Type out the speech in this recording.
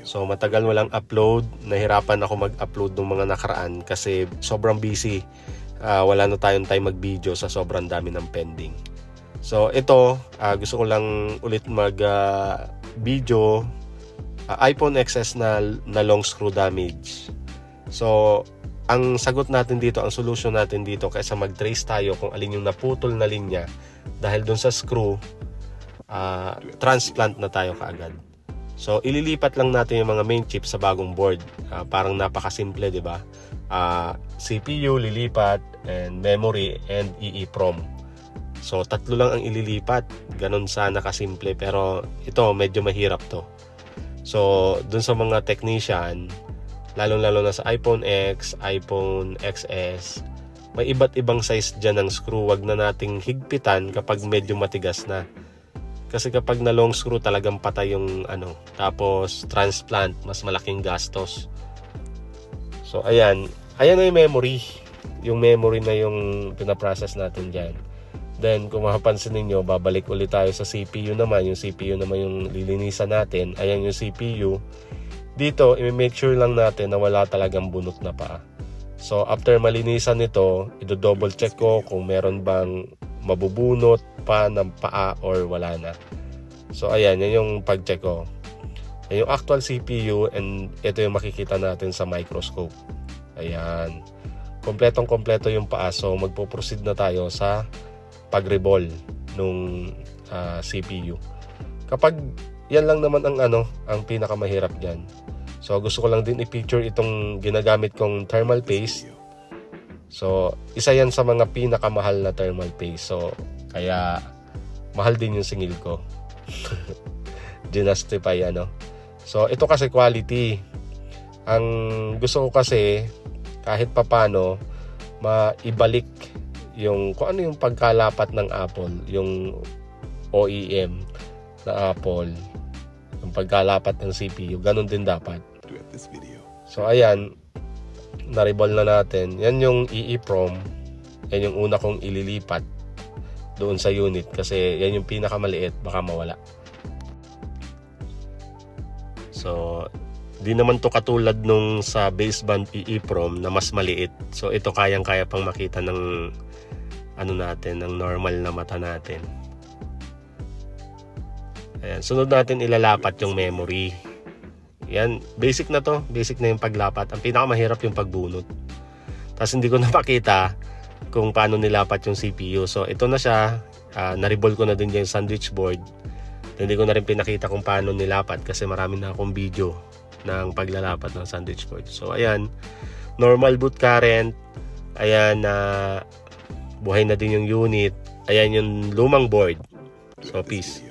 So matagal walang upload, nahirapan ako mag-upload ng mga nakaraan kasi sobrang busy. Wala na tayong time mag-video sa sobrang dami ng pending. So ito, gusto ko lang ulit mag-video iPhone XS na long screw damage. So ang sagot natin dito, ang solution natin dito, kaysa mag-trace tayo kung alin yung naputol na linya dahil dun sa screw, transplant na tayo kaagad. So ililipat lang natin yung mga main chip sa bagong board. Parang napakasimple, di ba? CPU lilipat, and memory, and EEPROM. So tatlo lang ang ililipat. Ganon sana kasimple, pero ito medyo mahirap to. So dun sa mga technician, lalo na sa iPhone X, iPhone XS, may iba't ibang size dyan ng screw. Wag na nating higpitan kapag medyo matigas na. Kasi kapag na long screw, talagang patay yung tapos transplant, mas malaking gastos. So ayan na yung memory. Yung memory na yung pinaprocess natin dyan. Then kung mapapansin ninyo, babalik ulit tayo sa CPU naman. Yung CPU naman yung lilinisan natin. Ayan yung CPU. Dito, i-make sure lang natin na wala talagang bunot na paa. So after malinisan nito, i-double check ko kung meron bang mabubunot pa ng paa or wala na. So ayan, yan yung pag-check ko. Yan yung actual CPU, and ito yung makikita natin sa microscope. Ayan. Kompletong-kompleto yung paa. So magpo-proceed na tayo sa pag-reball nung CPU. Kapag yan lang naman ang pinakamahirap diyan. So gusto ko lang din i-picture itong ginagamit kong thermal paste. So isa yan sa mga pinakamahal na thermal paste. So kaya mahal din yung singil ko. Justify So ito kasi quality. Ang gusto ko kasi kahit papano maibalik yung kung ano yung pagkalapat ng Apple, yung OEM na Apple, yung pagkalapat ng CPU, ganun din dapat. So ayan, na-reball na natin. Yan yung EEPROM. Yan yung una kong ililipat doon sa unit kasi yan yung pinakamaliit, baka mawala. So di naman to katulad nung sa baseband EEPROM na mas maliit. So ito kayang-kaya pang makita ng natin, ng normal na mata natin. Ayan, sunod natin ilalapat yung memory. Yan, basic na to. Basic na yung paglapat. Ang pinakamahirap yung pagbunot. Tapos hindi ko napakita kung paano nilapat yung CPU. So ito na siya. Na-reball ko na din yung sandwich board. Hindi ko na rin pinakita kung paano nilapat kasi marami na akong video ng paglalapat ng sandwich board. So ayan, normal boot current. Ayan, buhay na din yung unit. Ayan yung lumang board. So peace.